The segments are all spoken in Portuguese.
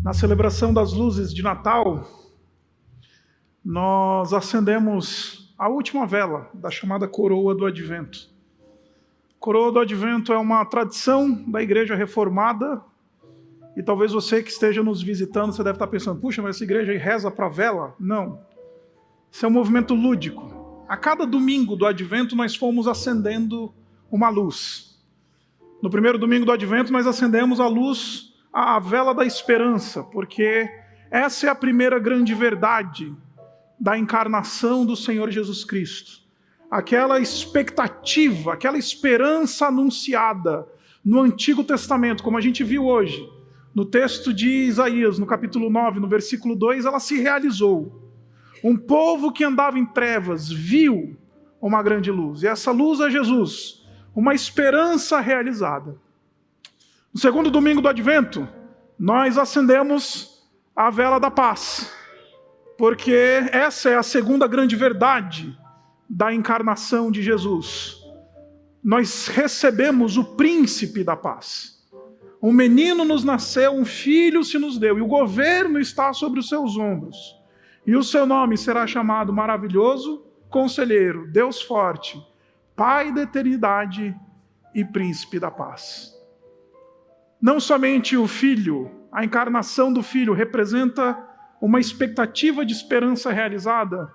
Na celebração das luzes de Natal, nós acendemos a última vela da chamada Coroa do Advento. Coroa do Advento é uma tradição da Igreja Reformada, e talvez você que esteja nos visitando, você deve estar pensando, puxa, mas essa igreja aí reza para vela? Não. Isso é um movimento lúdico. A cada domingo do Advento nós fomos acendendo uma luz. No primeiro domingo do Advento nós acendemos a luz, a vela da esperança, porque essa é a primeira grande verdade da encarnação do Senhor Jesus Cristo. Aquela expectativa, aquela esperança anunciada no Antigo Testamento, como a gente viu hoje, no texto de Isaías, no capítulo 9, no versículo 2, ela se realizou. Um povo que andava em trevas viu uma grande luz, e essa luz é Jesus, uma esperança realizada. No segundo domingo do Advento, nós acendemos a vela da paz, porque essa é a segunda grande verdade da encarnação de Jesus. Nós recebemos o príncipe da paz. Um menino nos nasceu, um filho se nos deu, e o governo está sobre os seus ombros. E o seu nome será chamado Maravilhoso, Conselheiro, Deus Forte, Pai da Eternidade e Príncipe da Paz. Não somente o Filho, a encarnação do Filho representa uma expectativa de esperança realizada,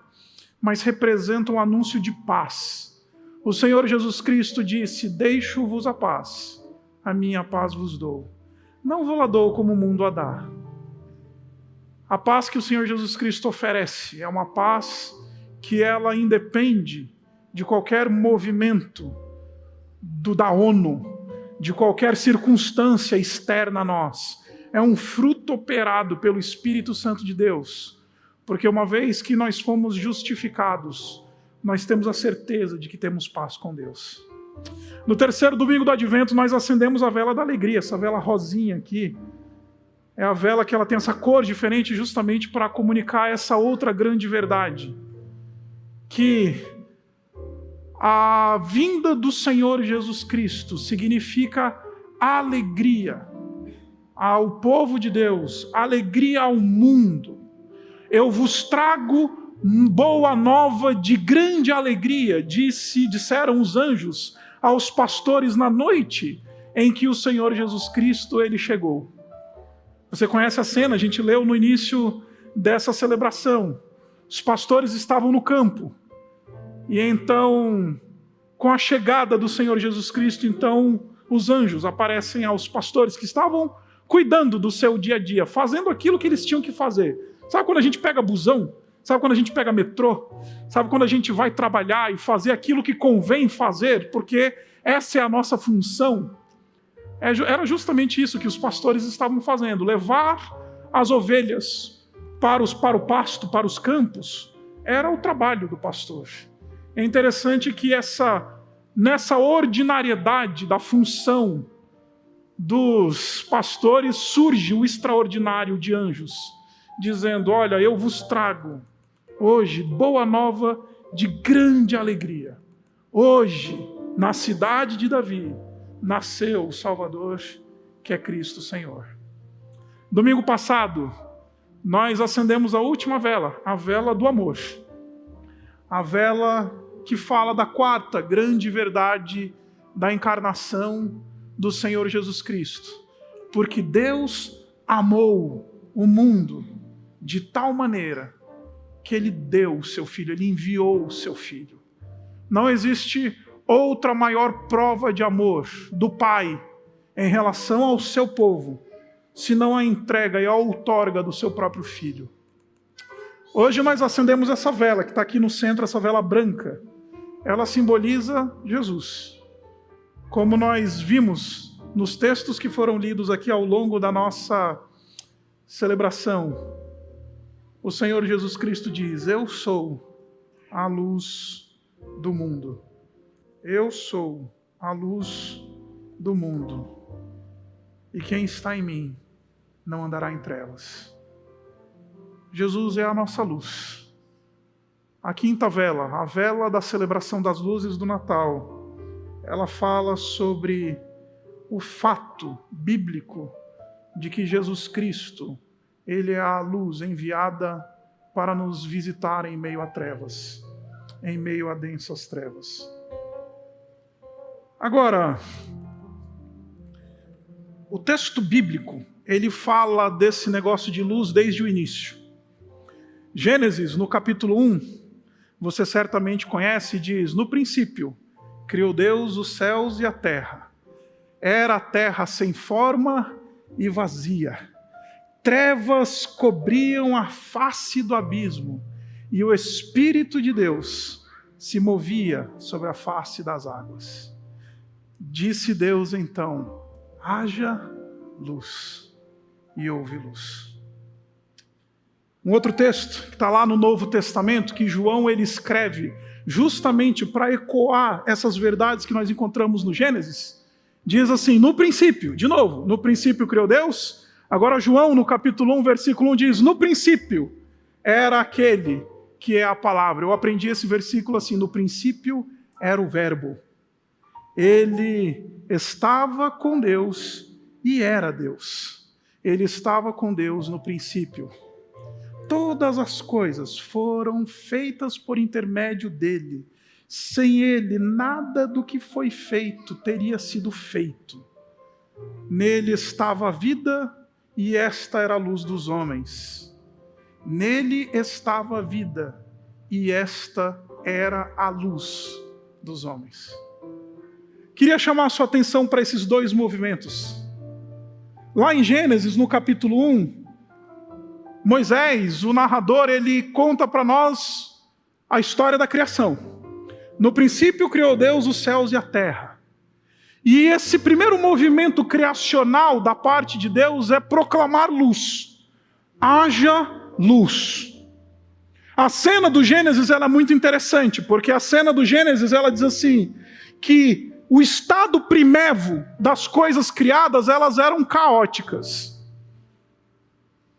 mas representa um anúncio de paz. O Senhor Jesus Cristo disse, deixo-vos a paz, a minha paz vos dou. Não vou lá dou como o mundo a dá. A paz que o Senhor Jesus Cristo oferece é uma paz que ela independe de qualquer movimento da ONU, de qualquer circunstância externa a nós. É um fruto operado pelo Espírito Santo de Deus, porque uma vez que nós fomos justificados, nós temos a certeza de que temos paz com Deus. No terceiro domingo do Advento, nós acendemos a vela da alegria, essa vela rosinha aqui. É a vela que ela tem essa cor diferente justamente para comunicar essa outra grande verdade, que a vinda do Senhor Jesus Cristo significa alegria ao povo de Deus, alegria ao mundo. Eu vos trago boa nova de grande alegria, disseram os anjos aos pastores na noite em que o Senhor Jesus Cristo ele chegou. Você conhece a cena, a gente leu no início dessa celebração. Os pastores estavam no campo. E então, com a chegada do Senhor Jesus Cristo, então os anjos aparecem aos pastores que estavam cuidando do seu dia a dia, fazendo aquilo que eles tinham que fazer. Sabe quando a gente pega busão? Sabe quando a gente pega metrô? Sabe quando a gente vai trabalhar e fazer aquilo que convém fazer? Porque essa é a nossa função. Era justamente isso que os pastores estavam fazendo, levar as ovelhas para o pasto, para os campos. Era o trabalho do pastor. É interessante que nessa ordinariedade da função dos pastores surge o extraordinário de anjos, dizendo, olha, eu vos trago hoje boa nova de grande alegria. Hoje, na cidade de Davi, nasceu o Salvador, que é Cristo Senhor. Domingo passado, nós acendemos a última vela, a vela do amor. A vela que fala da quarta grande verdade da encarnação do Senhor Jesus Cristo. Porque Deus amou o mundo de tal maneira que Ele deu o seu Filho, Ele enviou o seu Filho. Não existe outra maior prova de amor do Pai em relação ao seu povo, senão a entrega e a outorga do seu próprio Filho. Hoje nós acendemos essa vela, que está aqui no centro, essa vela branca. Ela simboliza Jesus. Como nós vimos nos textos que foram lidos aqui ao longo da nossa celebração, o Senhor Jesus Cristo diz, eu sou a luz do mundo. Eu sou a luz do mundo. E quem está em mim não andará em trevas. Jesus é a nossa luz. A quinta vela, a vela da celebração das luzes do Natal, ela fala sobre o fato bíblico de que Jesus Cristo Ele é a luz enviada para nos visitar em meio a trevas, em meio a densas trevas. Agora, o texto bíblico, ele fala desse negócio de luz desde o início. Gênesis, no capítulo 1, você certamente conhece, diz: no princípio, criou Deus os céus e a terra. Era a terra sem forma e vazia. Trevas cobriam a face do abismo, e o Espírito de Deus se movia sobre a face das águas. Disse Deus então: haja luz, e houve luz. Um outro texto que está lá no Novo Testamento, que João ele escreve justamente para ecoar essas verdades que nós encontramos no Gênesis, diz assim: no princípio, de novo, no princípio criou Deus. Agora João, no capítulo 1, versículo 1, diz: no princípio era aquele que é a palavra. Eu aprendi esse versículo assim: no princípio era o verbo. Ele estava com Deus e era Deus. Ele estava com Deus no princípio. Todas as coisas foram feitas por intermédio dele. Sem ele, nada do que foi feito teria sido feito. Nele estava a vida, e esta era a luz dos homens. Nele estava a vida, e esta era a luz dos homens. Queria chamar a sua atenção para esses dois movimentos. Lá em Gênesis, no capítulo 1, Moisés, o narrador, ele conta para nós a história da criação. No princípio criou Deus os céus e a terra. E esse primeiro movimento criacional da parte de Deus é proclamar luz. Haja luz. A cena do Gênesis ela é muito interessante, porque a cena do Gênesis ela diz assim, que o estado primevo das coisas criadas, elas eram caóticas.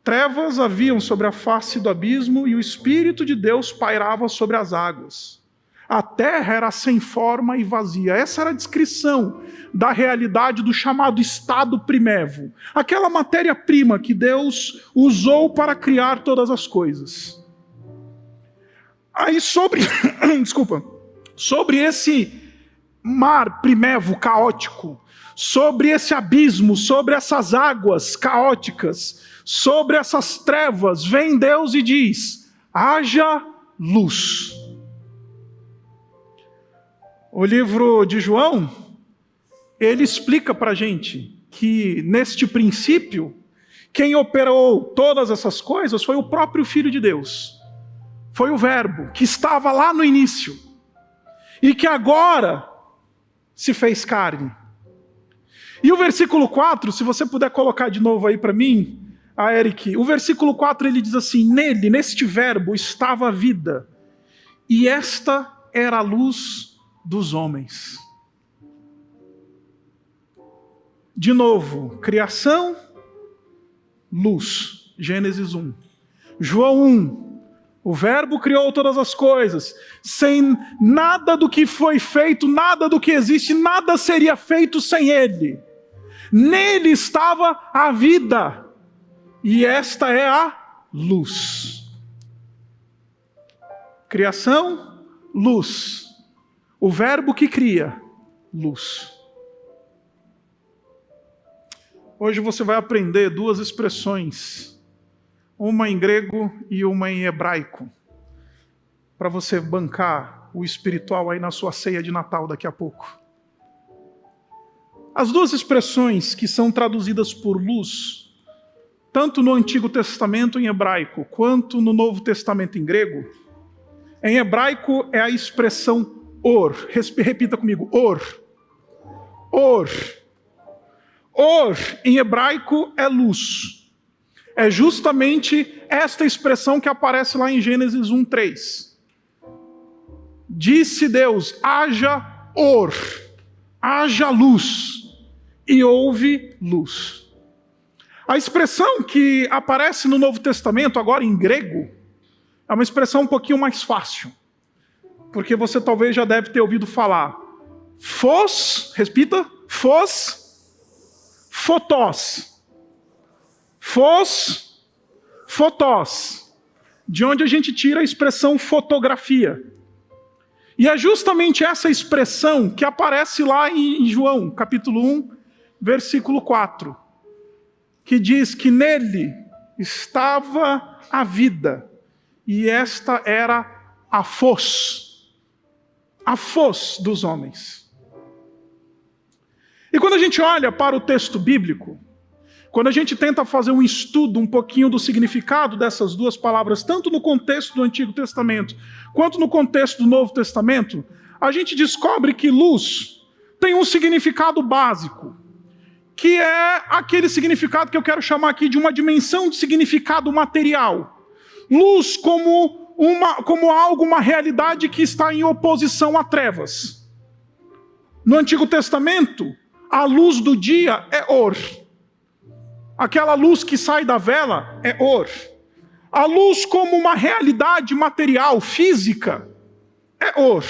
Trevas haviam sobre a face do abismo e o Espírito de Deus pairava sobre as águas. A terra era sem forma e vazia. Essa era a descrição da realidade do chamado estado primevo. Aquela matéria-prima que Deus usou para criar todas as coisas. Aí sobre esse mar primevo caótico, sobre esse abismo, sobre essas águas caóticas, sobre essas trevas, vem Deus e diz: haja luz. O livro de João, ele explica para a gente que neste princípio, quem operou todas essas coisas foi o próprio Filho de Deus. Foi o Verbo, que estava lá no início, e que agora se fez carne. E o versículo 4, se você puder colocar de novo aí para mim, Eric, o versículo 4 ele diz assim: nele, neste verbo, estava a vida, e esta era a luz dos homens. De novo, criação, luz, Gênesis 1. João 1, o verbo criou todas as coisas, sem nada do que foi feito, nada do que existe, nada seria feito sem ele. Nele estava a vida. E esta é a luz. Criação, luz. O verbo que cria, luz. Hoje você vai aprender duas expressões, uma em grego e uma em hebraico, para você bancar o espiritual aí na sua ceia de Natal daqui a pouco. As duas expressões que são traduzidas por luz, tanto no Antigo Testamento em hebraico, quanto no Novo Testamento em grego, em hebraico é a expressão or. Repita comigo, or. Or. Or, em hebraico, é luz. É justamente esta expressão que aparece lá em Gênesis 1:3. Disse Deus: haja or, haja luz, e houve luz. A expressão que aparece no Novo Testamento, agora em grego, é uma expressão um pouquinho mais fácil, porque você talvez já deve ter ouvido falar. Phos, repita, phos, photós. Phos, Fotós, de onde a gente tira a expressão fotografia. E é justamente essa expressão que aparece lá em João, capítulo 1, versículo 4, que diz que nele estava a vida, e esta era a foz dos homens. E quando a gente olha para o texto bíblico, quando a gente tenta fazer um estudo um pouquinho do significado dessas duas palavras, tanto no contexto do Antigo Testamento, quanto no contexto do Novo Testamento, a gente descobre que luz tem um significado básico, que é aquele significado que eu quero chamar aqui de uma dimensão de significado material. Luz como algo, uma realidade que está em oposição a trevas. No Antigo Testamento, a luz do dia é or. Aquela luz que sai da vela é or. A luz como uma realidade material, física, é or.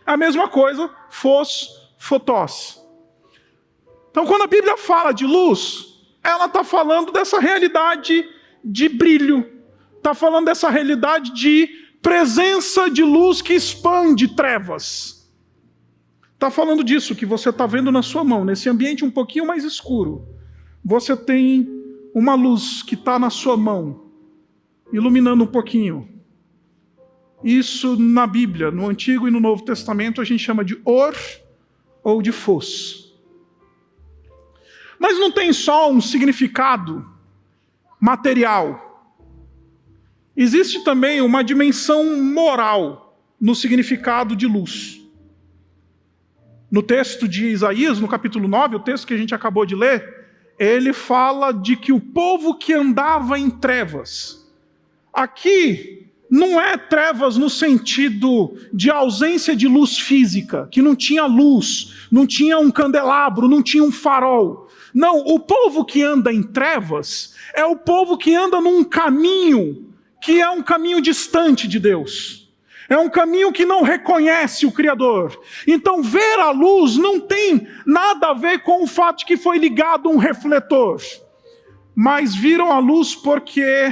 A mesma coisa, fotós. Então, quando a Bíblia fala de luz, ela está falando dessa realidade de brilho, está falando dessa realidade de presença de luz que expande trevas. Está falando disso que você está vendo na sua mão, nesse ambiente um pouquinho mais escuro. Você tem uma luz que está na sua mão, iluminando um pouquinho. Isso na Bíblia, no Antigo e no Novo Testamento, a gente chama de or ou de fos. Mas não tem só um significado material. Existe também uma dimensão moral no significado de luz. No texto de Isaías, no capítulo 9, o texto que a gente acabou de ler, ele fala de que o povo que andava em trevas, aqui não é trevas no sentido de ausência de luz física, que não tinha luz, não tinha um candelabro, não tinha um farol. Não, o povo que anda em trevas é o povo que anda num caminho que é um caminho distante de Deus. É um caminho que não reconhece o Criador. Então, ver a luz não tem nada a ver com o fato de que foi ligado um refletor. Mas viram a luz porque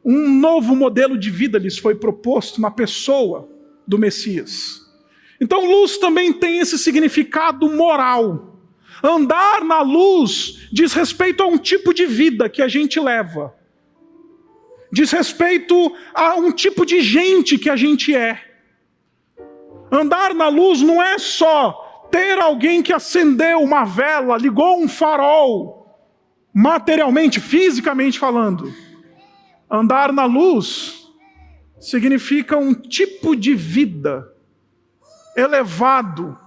um novo modelo de vida lhes foi proposto na pessoa do Messias. Então, luz também tem esse significado moral. Andar na luz diz respeito a um tipo de vida que a gente leva. Diz respeito a um tipo de gente que a gente é. Andar na luz não é só ter alguém que acendeu uma vela, ligou um farol, materialmente, fisicamente falando. Andar na luz significa um tipo de vida elevado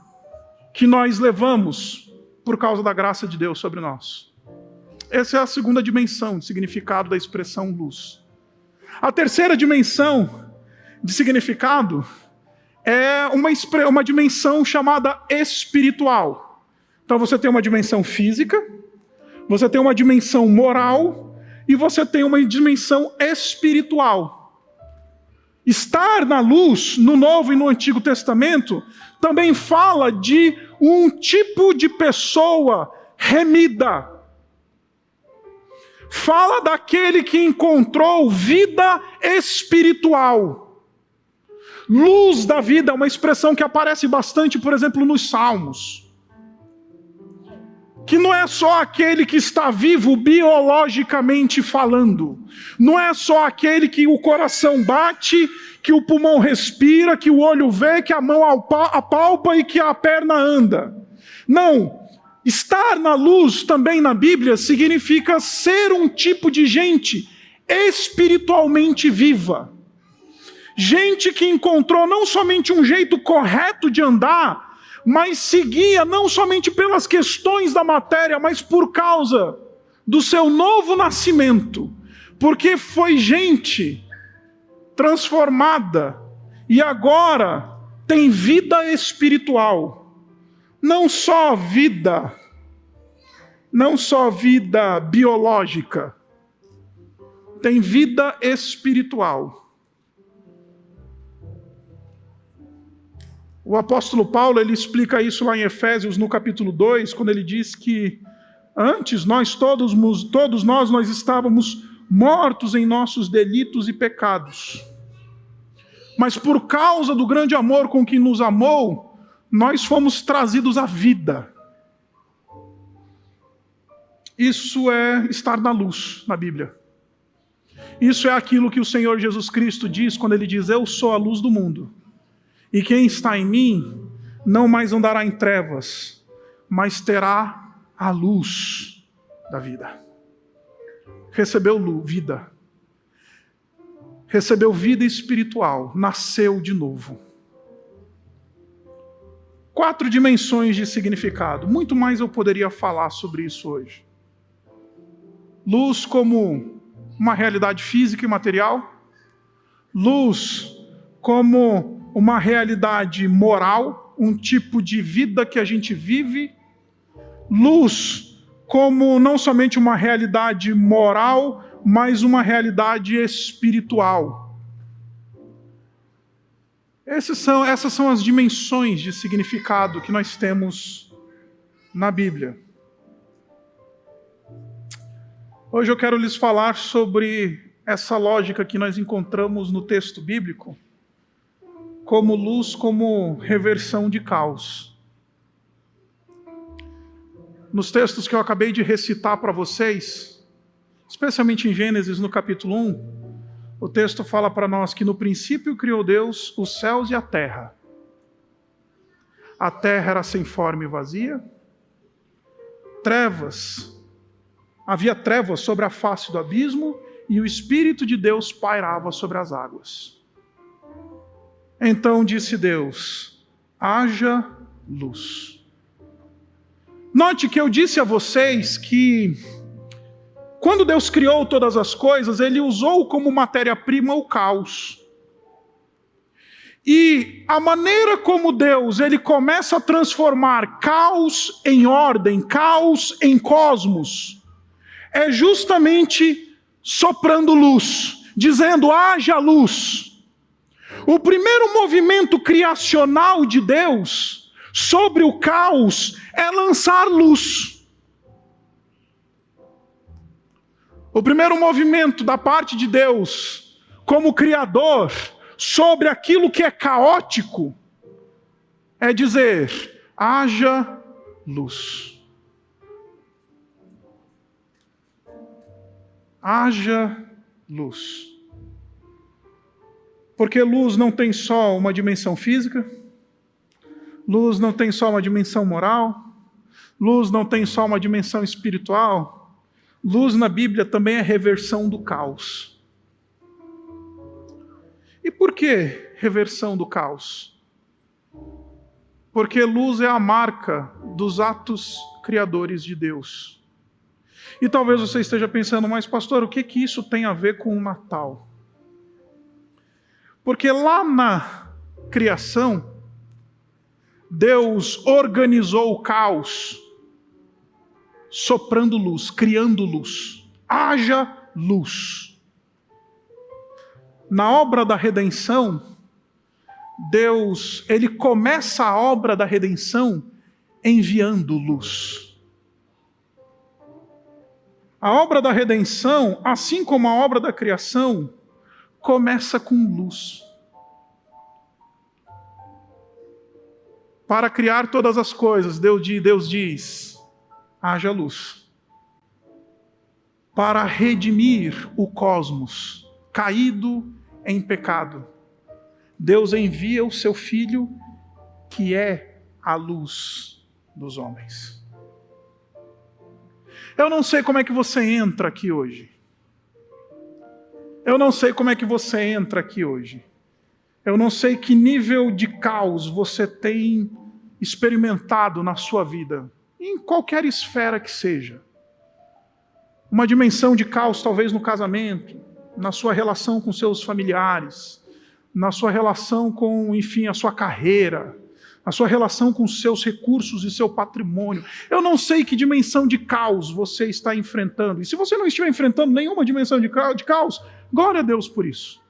que nós levamos por causa da graça de Deus sobre nós. Essa é a segunda dimensão de significado da expressão luz. A terceira dimensão de significado é uma dimensão chamada espiritual. Então você tem uma dimensão física, você tem uma dimensão moral e você tem uma dimensão espiritual. Estar na luz, no Novo e no Antigo Testamento, também fala de um tipo de pessoa remida. Fala daquele que encontrou vida espiritual. Luz da vida é uma expressão que aparece bastante, por exemplo, nos Salmos. Que não é só aquele que está vivo biologicamente falando. Não é só aquele que o coração bate, que o pulmão respira, que o olho vê, que a mão apalpa e que a perna anda. Não. Estar na luz também na Bíblia significa ser um tipo de gente espiritualmente viva. Gente que encontrou não somente um jeito correto de andar, mas seguia não somente pelas questões da matéria, mas por causa do seu novo nascimento. Porque foi gente transformada e agora tem vida espiritual. Não só vida biológica, tem vida espiritual. O apóstolo Paulo, ele explica isso lá em Efésios, no capítulo 2, quando ele diz que antes todos nós estávamos mortos em nossos delitos e pecados. Mas por causa do grande amor com que nos amou, nós fomos trazidos à vida. Isso é estar na luz, na Bíblia. Isso é aquilo que o Senhor Jesus Cristo diz quando Ele diz: eu sou a luz do mundo. E quem está em mim não mais andará em trevas, mas terá a luz da vida. Recebeu vida. Recebeu vida espiritual, nasceu de novo. 4 dimensões de significado. Muito mais eu poderia falar sobre isso hoje. Luz como uma realidade física e material. Luz como uma realidade moral, um tipo de vida que a gente vive. Luz como não somente uma realidade moral, mas uma realidade espiritual. Essas são as dimensões de significado que nós temos na Bíblia. Hoje eu quero lhes falar sobre essa lógica que nós encontramos no texto bíblico, como luz, como reversão de caos. Nos textos que eu acabei de recitar para vocês, especialmente em Gênesis, no capítulo 1, o texto fala para nós que no princípio criou Deus os céus e a terra. A terra era sem forma e vazia. Havia trevas sobre a face do abismo e o Espírito de Deus pairava sobre as águas. Então disse Deus: haja luz. Note que eu disse a vocês que quando Deus criou todas as coisas, Ele usou como matéria-prima o caos. E a maneira como Deus Ele começa a transformar caos em ordem, caos em cosmos, é justamente soprando luz, dizendo: haja luz. O primeiro movimento criacional de Deus sobre o caos é lançar luz. O primeiro movimento da parte de Deus, como Criador, sobre aquilo que é caótico, é dizer: haja luz. Haja luz. Porque luz não tem só uma dimensão física, luz não tem só uma dimensão moral, luz não tem só uma dimensão espiritual. Luz na Bíblia também é reversão do caos. E por que reversão do caos? Porque luz é a marca dos atos criadores de Deus. E talvez você esteja pensando: mas pastor, o que isso tem a ver com o Natal? Porque lá na criação, Deus organizou o caos, soprando luz, criando luz. Haja luz. Na obra da redenção, Deus, Ele começa a obra da redenção enviando luz. A obra da redenção, assim como a obra da criação, começa com luz. Para criar todas as coisas, Deus diz: haja luz. Para redimir o cosmos caído em pecado, Deus envia o seu Filho, que é a luz dos homens. Eu não sei como é que você entra aqui hoje. Eu não sei como é que você entra aqui hoje. Eu não sei que nível de caos você tem experimentado na sua vida, em qualquer esfera que seja. Uma dimensão de caos talvez no casamento, na sua relação com seus familiares, na sua relação com, enfim, a sua carreira, a sua relação com seus recursos e seu patrimônio. Eu não sei que dimensão de caos você está enfrentando. E se você não estiver enfrentando nenhuma dimensão de caos, glória a Deus por isso.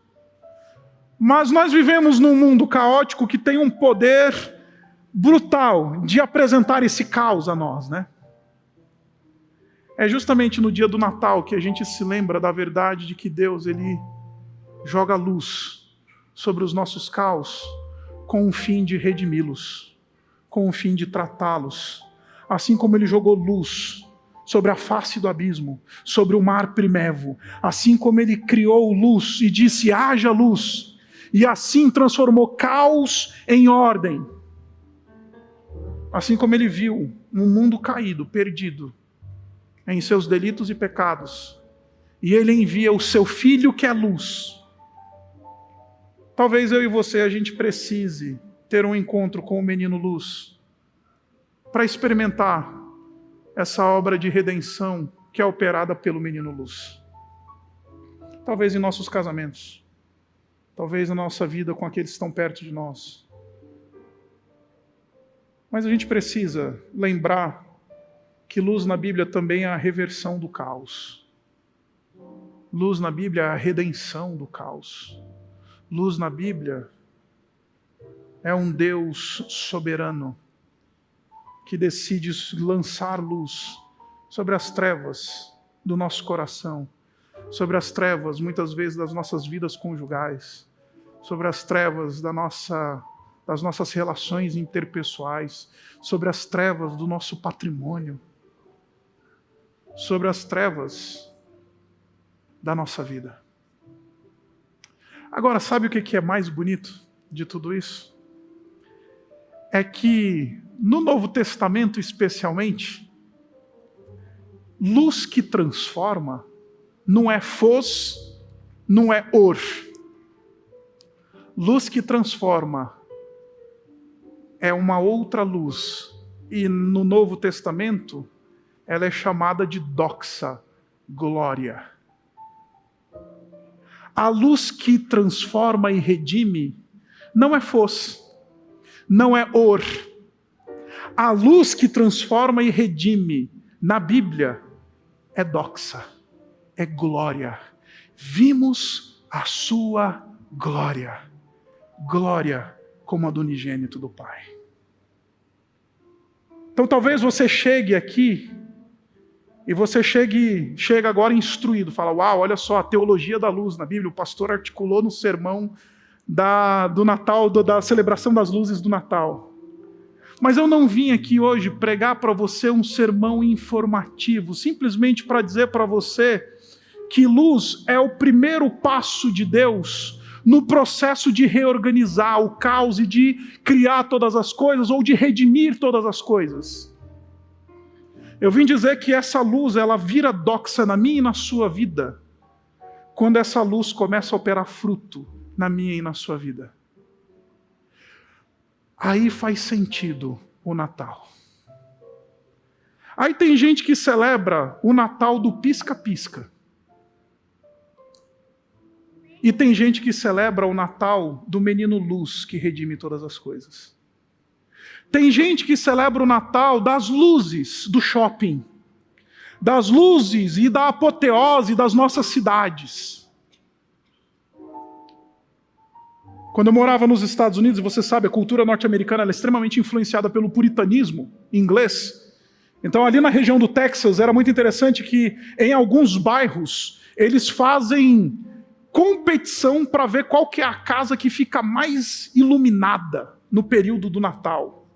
Mas nós vivemos num mundo caótico que tem um poder brutal de apresentar esse caos a nós, né? É justamente no dia do Natal que a gente se lembra da verdade de que Deus, Ele joga luz sobre os nossos caos com o fim de redimi-los, com o fim de tratá-los. Assim como Ele jogou luz sobre a face do abismo, sobre o mar primevo, assim como Ele criou luz e disse, haja luz, e assim transformou caos em ordem. Assim como Ele viu um mundo caído, perdido, em seus delitos e pecados, e Ele envia o seu Filho que é luz. Talvez eu e você, a gente precise ter um encontro com o menino luz, para experimentar essa obra de redenção que é operada pelo menino luz. Talvez em nossos casamentos, talvez na nossa vida com aqueles que estão perto de nós. Mas a gente precisa lembrar que luz na Bíblia também é a reversão do caos. Luz na Bíblia é a redenção do caos. Luz na Bíblia é um Deus soberano que decide lançar luz sobre as trevas do nosso coração, sobre as trevas, muitas vezes, das nossas vidas conjugais, sobre as trevas das nossas relações interpessoais, sobre as trevas do nosso patrimônio, sobre as trevas da nossa vida. Agora, sabe o que é mais bonito de tudo isso? É que no Novo Testamento especialmente, luz que transforma não é fos, não é or. Luz que transforma é uma outra luz. E no Novo Testamento, ela é chamada de doxa, glória. A luz que transforma e redime não é fos, não é or. A luz que transforma e redime na Bíblia é doxa, é glória. Vimos a sua glória, glória como a do unigênito do Pai. Então talvez você chegue aqui e você chega agora instruído, fala, uau, olha só a teologia da luz na Bíblia, o pastor articulou no sermão do Natal, da celebração das luzes do Natal. Mas eu não vim aqui hoje pregar para você um sermão informativo, simplesmente para dizer para você que luz é o primeiro passo de Deus no processo de reorganizar o caos e de criar todas as coisas, ou de redimir todas as coisas. Eu vim dizer que essa luz, ela vira doxa na minha e na sua vida, quando essa luz começa a operar fruto na minha e na sua vida. Aí faz sentido o Natal. Aí tem gente que celebra o Natal do pisca-pisca. E tem gente que celebra o Natal do menino luz que redime todas as coisas. Tem gente que celebra o Natal das luzes do shopping, das luzes e da apoteose das nossas cidades. Quando eu morava nos Estados Unidos, você sabe, a cultura norte-americana é extremamente influenciada pelo puritanismo inglês. Então ali na região do Texas era muito interessante que em alguns bairros eles fazem competição para ver qual que é a casa que fica mais iluminada no período do Natal.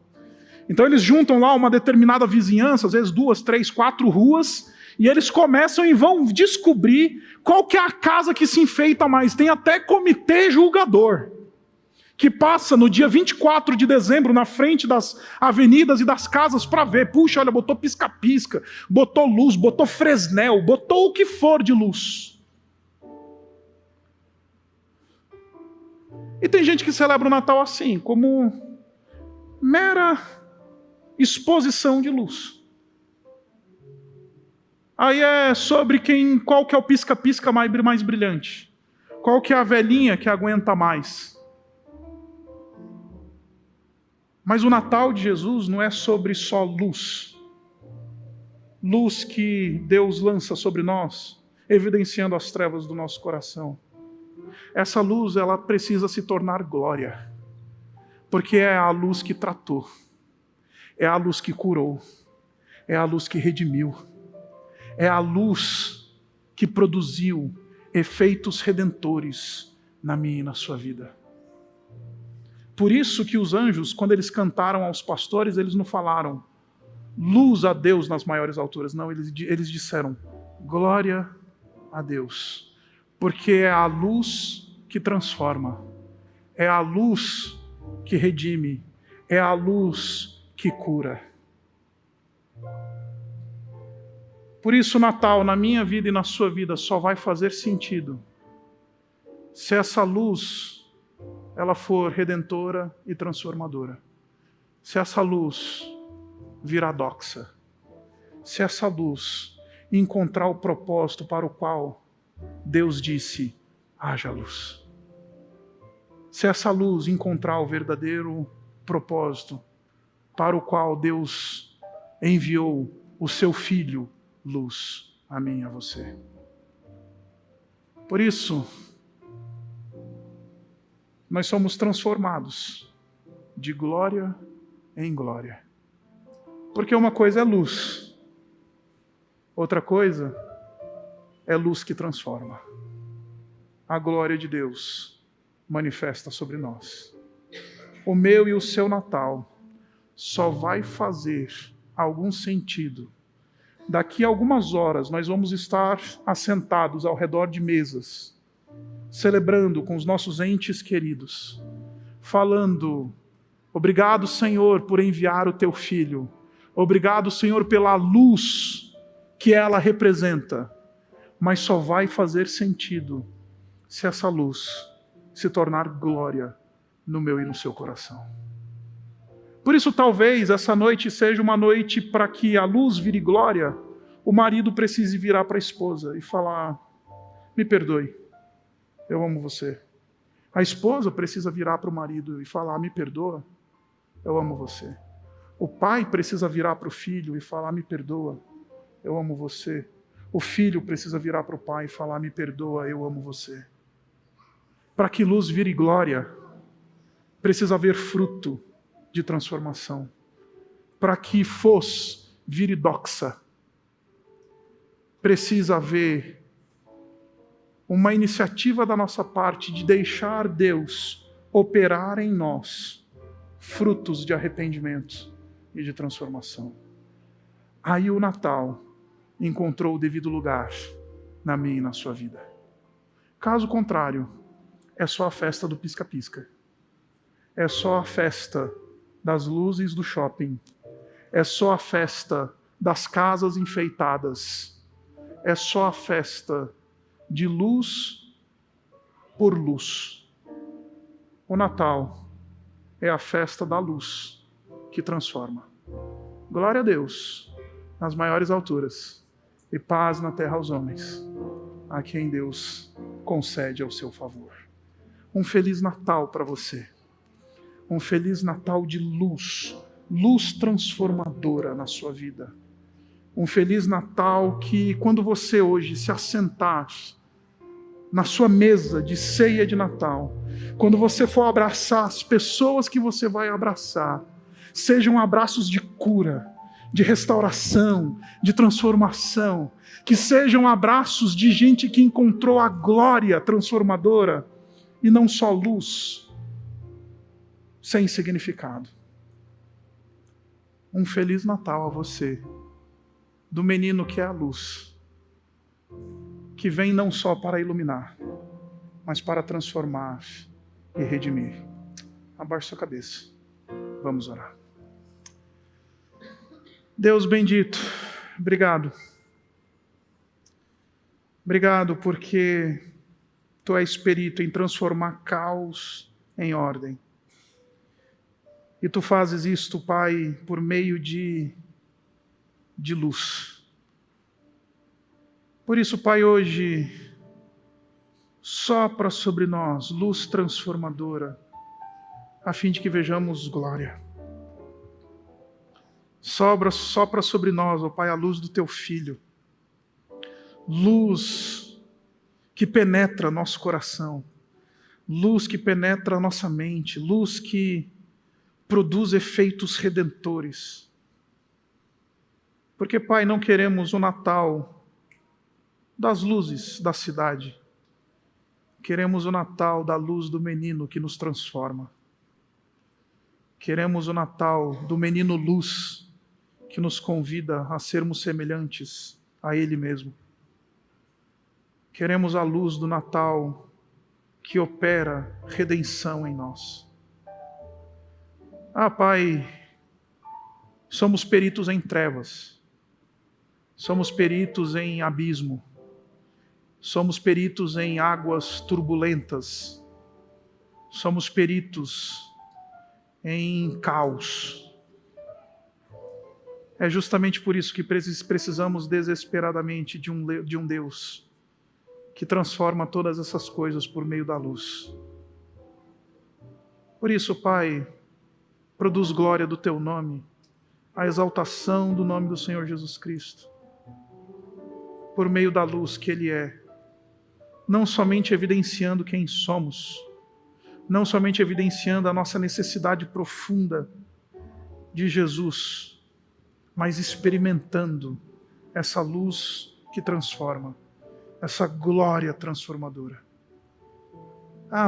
Então eles juntam lá uma determinada vizinhança, às vezes 2, 3, 4 ruas, e eles começam e vão descobrir qual que é a casa que se enfeita mais. Tem até comitê julgador, que passa no dia 24 de dezembro na frente das avenidas e das casas para ver. Puxa, olha, botou pisca-pisca, botou luz, botou fresnel, botou o que for de luz. E tem gente que celebra o Natal assim, como mera exposição de luz. Aí é sobre qual que é o pisca-pisca mais brilhante. Qual que é a velhinha que aguenta mais. Mas o Natal de Jesus não é sobre só luz. Luz que Deus lança sobre nós, evidenciando as trevas do nosso coração. Essa luz, ela precisa se tornar glória, porque é a luz que tratou, é a luz que curou, é a luz que redimiu, é a luz que produziu efeitos redentores na minha e na sua vida. Por isso que os anjos, quando eles cantaram aos pastores, eles não falaram luz a Deus nas maiores alturas. Não, eles disseram glória a Deus. Porque é a luz que transforma, é a luz que redime, é a luz que cura. Por isso o Natal, na minha vida e na sua vida, só vai fazer sentido se essa luz ela for redentora e transformadora. Se essa luz virar doxa, se essa luz encontrar o propósito para o qual Deus disse, haja luz. Se essa luz encontrar o verdadeiro propósito para o qual Deus enviou o seu Filho, luz, a mim e a você. Por isso, nós somos transformados de glória em glória. Porque uma coisa é luz, outra coisa é luz que transforma. A glória de Deus manifesta sobre nós. O meu e o seu Natal só vai fazer algum sentido. Daqui a algumas horas nós vamos estar assentados ao redor de mesas, celebrando com os nossos entes queridos, falando, obrigado, Senhor, por enviar o teu Filho. Obrigado, Senhor, pela luz que ela representa. Mas só vai fazer sentido se essa luz se tornar glória no meu e no seu coração. Por isso, talvez essa noite seja uma noite para que a luz vire glória, o marido precise virar para a esposa e falar, me perdoe, eu amo você. A esposa precisa virar para o marido e falar, me perdoa, eu amo você. O pai precisa virar para o filho e falar, me perdoa, eu amo você. O filho precisa virar para o pai e falar, me perdoa, eu amo você. Para que luz vire glória, precisa haver fruto de transformação. Para que fosse vire doxa, precisa haver uma iniciativa da nossa parte de deixar Deus operar em nós frutos de arrependimento e de transformação. Aí o Natal encontrou o devido lugar na minha e na sua vida. Caso contrário, é só a festa do pisca-pisca. É só a festa das luzes do shopping. É só a festa das casas enfeitadas. É só a festa de luz por luz. O Natal é a festa da luz que transforma. Glória a Deus nas maiores alturas e paz na terra aos homens, a quem Deus concede ao seu favor. Um Feliz Natal para você. Um Feliz Natal de luz, luz transformadora na sua vida. Um Feliz Natal que, quando você hoje se assentar na sua mesa de ceia de Natal, quando você for abraçar as pessoas que você vai abraçar, sejam abraços de cura, de restauração, de transformação, que sejam abraços de gente que encontrou a glória transformadora e não só luz sem significado. Um Feliz Natal a você, do menino que é a luz, que vem não só para iluminar, mas para transformar e redimir. Abaixe sua cabeça. Vamos orar. Deus bendito, obrigado. Obrigado porque Tu és perito em transformar caos em ordem. E Tu fazes isto, Pai, por meio de luz. Por isso, Pai, hoje, sopra sobre nós luz transformadora, a fim de que vejamos glória. Sopra sobre nós, ó Pai, a luz do Teu Filho. Luz que penetra nosso coração. Luz que penetra a nossa mente. Luz que produz efeitos redentores. Porque, Pai, não queremos o Natal das luzes da cidade. Queremos o Natal da luz do menino que nos transforma. Queremos o Natal do menino luz que nos convida a sermos semelhantes a Ele mesmo. Queremos a luz do Natal que opera redenção em nós. Pai, somos peritos em trevas, somos peritos em abismo, somos peritos em águas turbulentas, somos peritos em caos. É justamente por isso que precisamos desesperadamente de um Deus que transforma todas essas coisas por meio da luz. Por isso, Pai, produz glória do Teu nome, a exaltação do nome do Senhor Jesus Cristo, por meio da luz que Ele é, não somente evidenciando quem somos, não somente evidenciando a nossa necessidade profunda de Jesus, mas experimentando essa luz que transforma, essa glória transformadora.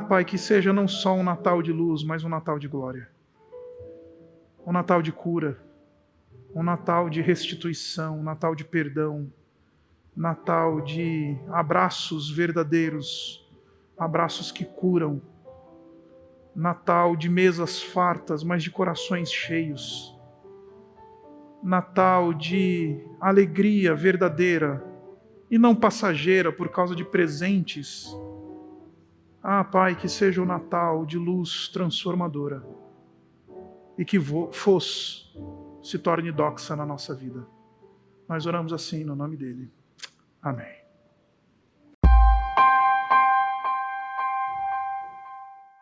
Pai, que seja não só um Natal de luz, mas um Natal de glória. Um Natal de cura, um Natal de restituição, um Natal de perdão, Natal de abraços verdadeiros, abraços que curam, Natal de mesas fartas, mas de corações cheios, Natal de alegria verdadeira e não passageira por causa de presentes. Pai, que seja o Natal de luz transformadora e que se torne doxa na nossa vida. Nós oramos assim no nome dele. Amém.